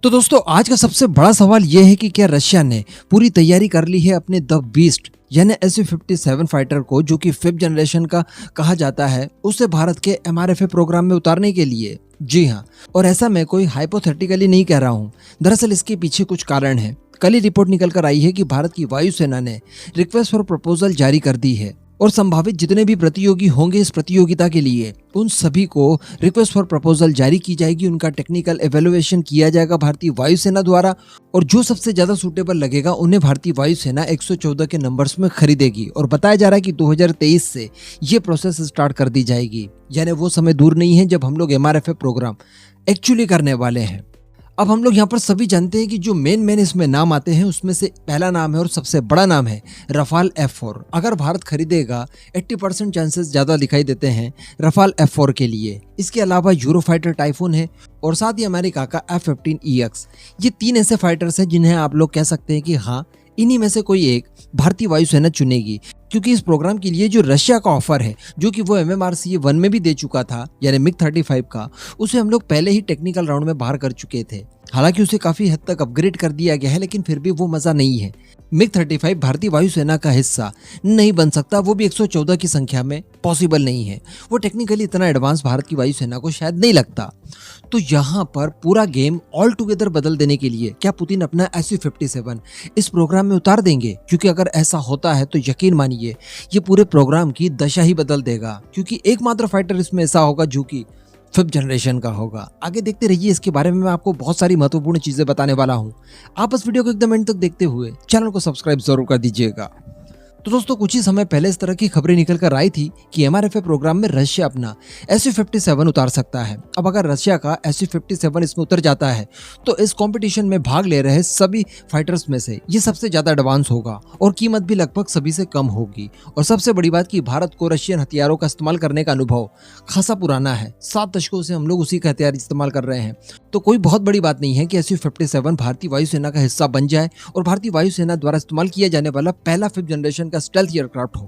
तो दोस्तों आज का सबसे बड़ा सवाल यह है कि क्या रशिया ने पूरी तैयारी कर ली है अपने द बीस्ट यानी Su-57 फाइटर को, जो कि 5th जनरेशन का कहा जाता है, उसे भारत के MRFA प्रोग्राम में उतारने के लिए। जी हाँ, और ऐसा मैं कोई हाइपोथेटिकली नहीं कह रहा हूँ। दरअसल इसके पीछे कुछ कारण है। कल ही रिपोर्ट निकल कर आई है कि भारत की वायुसेना ने रिक्वेस्ट फॉर प्रपोजल जारी कर दी है और संभावित जितने भी प्रतियोगी होंगे इस प्रतियोगिता के लिए उन सभी को रिक्वेस्ट फॉर प्रपोजल जारी की जाएगी। उनका टेक्निकल एवेल्युएशन किया जाएगा भारतीय वायुसेना द्वारा और जो सबसे ज्यादा सूटेबल लगेगा उन्हें भारतीय वायुसेना 114 के नंबर्स में खरीदेगी। और बताया जा रहा है कि 2023 से ये प्रोसेस स्टार्ट कर दी जाएगी, यानी वो समय दूर नहीं है जब हम लोग MRFA प्रोग्राम एक्चुअली करने वाले हैं। अब हम लोग यहाँ पर सभी जानते हैं कि जो मेन इसमें नाम आते हैं उसमें से पहला नाम है और सबसे बड़ा नाम है रफाल F4। अगर भारत खरीदेगा 80% चांसेस ज्यादा दिखाई देते हैं रफाल F4 के लिए। इसके अलावा यूरोफाइटर टाइफून है और साथ ही अमेरिका का F-15EX। ये 3 ऐसे फाइटर्स हैं जिन्हें आप लोग कह सकते हैं कि हाँ, इन्हीं में से कोई एक भारतीय वायुसेना चुनेगी, क्योंकि इस प्रोग्राम के लिए जो रशिया का ऑफर है, जो कि वो MMRCA 1 में भी दे चुका था यानी MiG-35 का, उसे हम लोग पहले ही टेक्निकल राउंड में बाहर कर चुके थे। हालांकि उसे काफी हद तक अपग्रेड कर दिया गया है, लेकिन फिर भी वो मजा नहीं है। MiG-35 भारतीय वायुसेना का हिस्सा नहीं बन सकता, वो भी 114 की संख्या में पॉसिबल नहीं है। वो टेक्निकली इतना एडवांस भारत की वायुसेना को शायद नहीं लगता। तो यहाँ पर पूरा गेम ऑल टुगेदर बदल देने के लिए क्या पुतिन अपना Su-57 इस प्रोग्राम में उतार देंगे? क्योंकि अगर ऐसा होता है तो यकीन मानिए ये पूरे प्रोग्राम की दशा ही बदल देगा, क्योंकि एकमात्र फाइटर इसमें ऐसा होगा जो कि 5th जनरेशन का होगा। आगे देखते रहिए, इसके बारे में मैं आपको बहुत सारी महत्वपूर्ण चीजें बताने वाला हूँ। आप इस वीडियो को एकदम एंड तक देखते हुए चैनल को सब्सक्राइब जरूर कर दीजिएगा। तो दोस्तों कुछ ही समय पहले इस तरह की खबरें निकल कर आई थी कि MRFA प्रोग्राम में रशिया अपना Su-57 उतार सकता है। अब अगर रशिया का Su-57 इसमें उतर जाता है तो इस कंपटीशन में भाग ले रहे सभी फाइटर्स में से ये सबसे ज्यादा एडवांस होगा और कीमत भी लगभग सभी से कम होगी। और सबसे बड़ी बात कि भारत को रशियन हथियारों का इस्तेमाल करने का अनुभव खासा पुराना है। 7 दशकों से हम लोग उसी का हथियार इस्तेमाल कर रहे हैं। तो कोई बहुत बड़ी बात नहीं है कि Su-57 भारतीय वायुसेना का हिस्सा बन जाए और भारतीय वायुसेना द्वारा इस्तेमाल किया जाने वाला पहला 5th जनरेशन का स्टेल्थ एयरक्राफ्ट हो।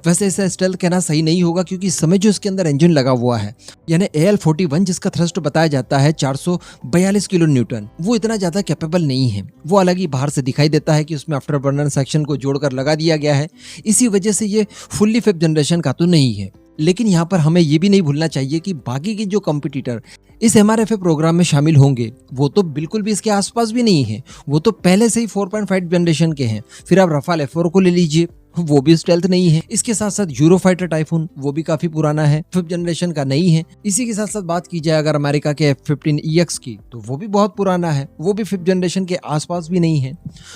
वैसे इसे स्टेल्थ कहना सही नहीं होगा, क्योंकि इस समय जो इसके अंदर इंजन लगा हुआ है यानी AL-41, जिसका थ्रस्ट बताया जाता है 442 किलो न्यूटन, वो इतना ज्यादा कैपेबल नहीं है। वो अलग ही बाहर से दिखाई देता है कि उसमें आफ्टर बर्नर सेक्शन को जोड़कर लगा दिया गया है। इसी वजह से ये फुल्ली 5th जनरेशन का तो नहीं है। लेकिन यहाँ पर हमें ये भी नहीं भूलना चाहिए कि बाकी के जो कंपटीटर इस MRFA प्रोग्राम में शामिल होंगे वो तो बिल्कुल भी इसके आसपास भी नहीं है। वो तो पहले से ही 4.5 जनरेशन के हैं। फिर आप रफाल F4 को ले लीजिए, वो भी स्टेल्थ नहीं है। इसके साथ साथ यूरोफाइटर टाइफून, वो भी काफी पुराना है, 5th जनरेशन का नहीं है। इसी के साथ साथ बात की जाए अगर अमेरिका के F-15EX की, तो वो भी बहुत पुराना है, वो भी 5th जनरेशन के आसपास भी नहीं है।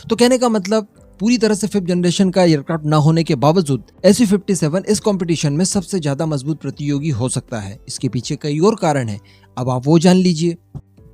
तो कहने का मतलब पूरी तरह से 5th जनरेशन का एयरक्राफ्ट न होने के बावजूद Su-57 इस कंपटीशन में सबसे ज्यादा मजबूत प्रतियोगी हो सकता है। इसके पीछे कई और कारण है, अब आप वो जान लीजिए।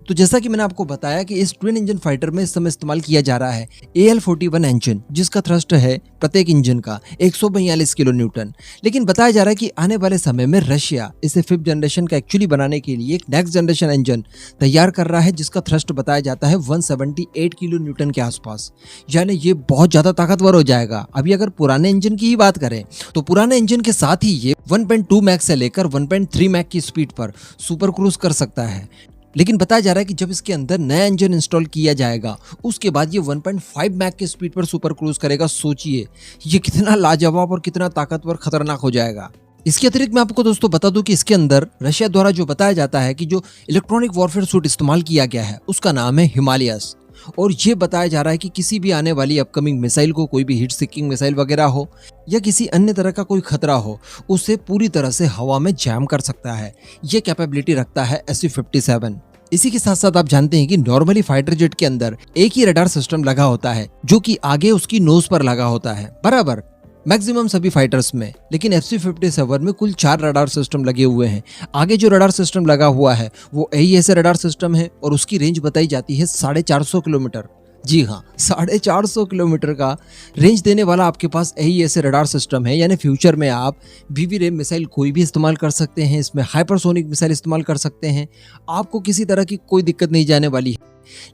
तो जैसा कि मैंने आपको बताया कि इस ट्विन इंजन फाइटर में इस समय इस्तेमाल किया जा रहा है AL-41 इंजन, जिसका थ्रस्ट है प्रत्येक इंजन का 142 किलो न्यूटन। लेकिन बताया जा रहा है कि आने वाले समय में रशिया इसे 5th जनरेशन का एक्चुअली बनाने के लिए एक नेक्स्ट जनरेशन इंजन तैयार कर रहा है, जिसका थ्रस्ट बताया जाता है 178 किलो न्यूटन के आसपास। यानी ये बहुत ज्यादा ताकतवर हो जाएगा। अभी अगर पुराने इंजन की ही बात करें तो पुराने इंजन के साथ ही ये 1.2 मैक से लेकर 1.3 मैक की स्पीड पर सुपर क्रूज कर सकता है। लेकिन बताया जा रहा है कि जब इसके अंदर नया इंजन इंस्टॉल किया जाएगा उसके बाद ये 1.5 मैक की स्पीड पर सुपर क्रूज करेगा। सोचिए ये कितना लाजवाब और कितना ताकतवर खतरनाक हो जाएगा। इसके अतिरिक्त मैं आपको दोस्तों बता दूं कि इसके अंदर रशिया द्वारा जो बताया जाता है कि जो इलेक्ट्रॉनिक वॉरफेयर सूट इस्तेमाल किया गया है उसका नाम है हिमालयस। और ये बताया जा रहा है कि किसी भी आने वाली अपकमिंग मिसाइल को, कोई भी हीट सीकिंग मिसाइल वगैरह हो या किसी अन्य तरह का कोई खतरा हो, उसे पूरी तरह से हवा में जैम कर सकता है। ये कैपेबिलिटी रखता है Su-57। इसी के साथ साथ आप जानते हैं कि नॉर्मली फाइटर जेट के अंदर एक ही रडार सिस्टम लगा होता है, जो कि आगे उसकी नोज पर लगा होता है बराबर मैक्सिमम सभी फाइटर्स में। लेकिन Su-57 में कुल 4 रडार सिस्टम लगे हुए हैं। आगे जो रडार सिस्टम लगा हुआ है वो AESA रडार सिस्टम है और उसकी रेंज बताई जाती है 450 किलोमीटर। जी हाँ, 450 किलोमीटर का रेंज देने वाला आपके पास AESA रडार सिस्टम है। यानी फ्यूचर में आप VV-रे मिसाइल कोई भी इस्तेमाल कर सकते हैं, इसमें हाइपरसोनिक मिसाइल इस्तेमाल कर सकते हैं, आपको किसी तरह की कोई दिक्कत नहीं जाने वाली है।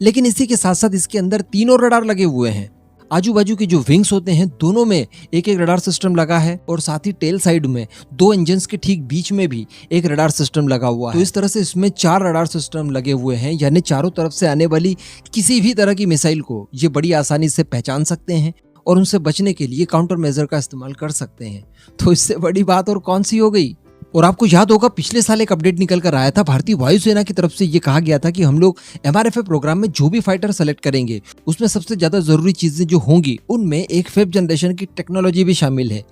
लेकिन इसी के साथ साथ इसके अंदर 3 और रडार लगे हुए हैं। आजू बाजू के जो विंग्स होते हैं दोनों में एक एक रडार सिस्टम लगा है और साथ ही टेल साइड में 2 इंजन्स के ठीक बीच में भी एक रडार सिस्टम लगा हुआ है। तो इस तरह से इसमें 4 रडार सिस्टम लगे हुए हैं, यानी चारों तरफ से आने वाली किसी भी तरह की मिसाइल को ये बड़ी आसानी से पहचान सकते हैं और उनसे बचने के लिए काउंटर मेजर का इस्तेमाल कर सकते हैं। तो इससे बड़ी बात और कौन सी हो गई। और आपको याद होगा पिछले साल एक अपडेट निकल कर आया था, भारतीय वायुसेना की तरफ से ये कहा गया था कि हम लोग MRFA प्रोग्राम में जो भी फाइटर सेलेक्ट करेंगे उसमें सबसे ज्यादा जरूरी चीजें जो होंगी उनमें एक 5th जनरेशन की टेक्नोलॉजी भी शामिल है।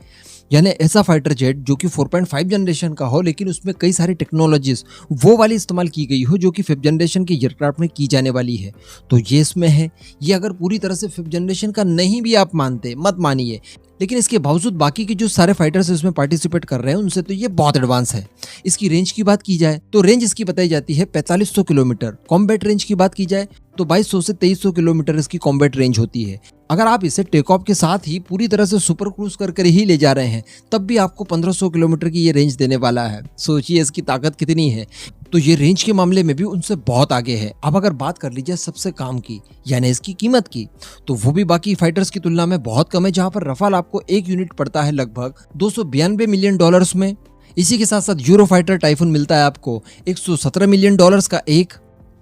यानी ऐसा फाइटर जेट जो कि 4.5 जनरेशन का हो लेकिन उसमें कई सारी टेक्नोलॉजीज वो वाली इस्तेमाल की गई हो जो कि 5th जनरेशन के एयरक्राफ्ट में की जाने वाली है। तो ये इसमें है। ये अगर पूरी तरह से 5th जनरेशन का नहीं भी आप मानते, मत मानिए, लेकिन इसके बावजूद बाकी के जो सारे फाइटर्स इसमें पार्टिसिपेट कर रहे हैं उनसे तो ये बहुत एडवांस है। इसकी रेंज की बात की जाए तो रेंज इसकी बताई जाती है 4500 किलोमीटर। कॉम्बैट रेंज की बात की जाए तो 2200 से 2300 किलोमीटर इसकी कॉम्बैट रेंज होती है। अगर आप इसे टेक ऑफ के साथ ही पूरी तरह से सुपर क्रूज कर ही ले जा रहे हैं तब भी आपको 1500 किलोमीटर की ये रेंज देने वाला है। सोचिए इसकी ताकत कितनी है। तो ये रेंज के मामले में भी उनसे बहुत आगे है। अब अगर बात कर लीजिए सबसे काम की यानी इसकी कीमत की, तो वो भी बाकी फाइटर्स की तुलना में बहुत कम है, जहां पर रफाल आपको एक यूनिट पड़ता है लगभग 292 मिलियन डॉलर्स में। इसी के साथ साथ यूरो फाइटर टाइफून मिलता है आपको 117 मिलियन डॉलर्स का एक।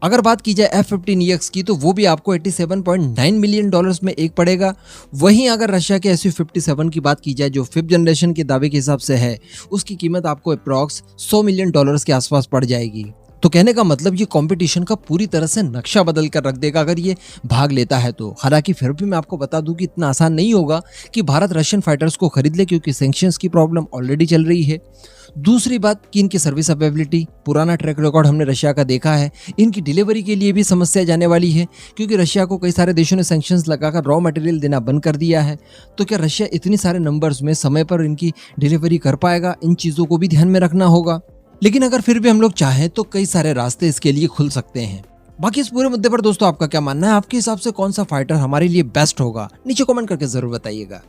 अगर बात की जाए F-15EX की तो वो भी आपको 87.9 मिलियन डॉलर्स में एक पड़ेगा। वहीं अगर रशिया के Su-57 की बात की जाए जो 5th जनरेशन के दावे के हिसाब से है, उसकी कीमत आपको अप्रॉक्स 100 मिलियन डॉलर्स के आसपास पड़ जाएगी। तो कहने का मतलब ये कंपटीशन का पूरी तरह से नक्शा बदल कर रख देगा अगर ये भाग लेता है तो। हालांकि फिर भी मैं आपको बता दूं कि इतना आसान नहीं होगा कि भारत रशियन फाइटर्स को खरीद ले, क्योंकि सैंक्शंस की प्रॉब्लम ऑलरेडी चल रही है। दूसरी बात कि इनकी सर्विस अवेलेबिलिटी, पुराना ट्रैक रिकॉर्ड हमने रशिया का देखा है। इनकी डिलीवरी के लिए भी समस्या जाने वाली है, क्योंकि रशिया को कई सारे देशों ने सैंक्शंस लगाकर रॉ मटेरियल देना बंद कर दिया है। तो क्या रशिया इतनी सारे नंबर्स में समय पर इनकी डिलीवरी कर पाएगा? इन चीज़ों को भी ध्यान में रखना होगा। लेकिन अगर फिर भी हम लोग चाहें तो कई सारे रास्ते इसके लिए खुल सकते हैं। बाकी इस पूरे मुद्दे पर दोस्तों आपका क्या मानना है? आपके हिसाब से कौन सा फाइटर हमारे लिए बेस्ट होगा? नीचे कमेंट करके जरूर बताइएगा।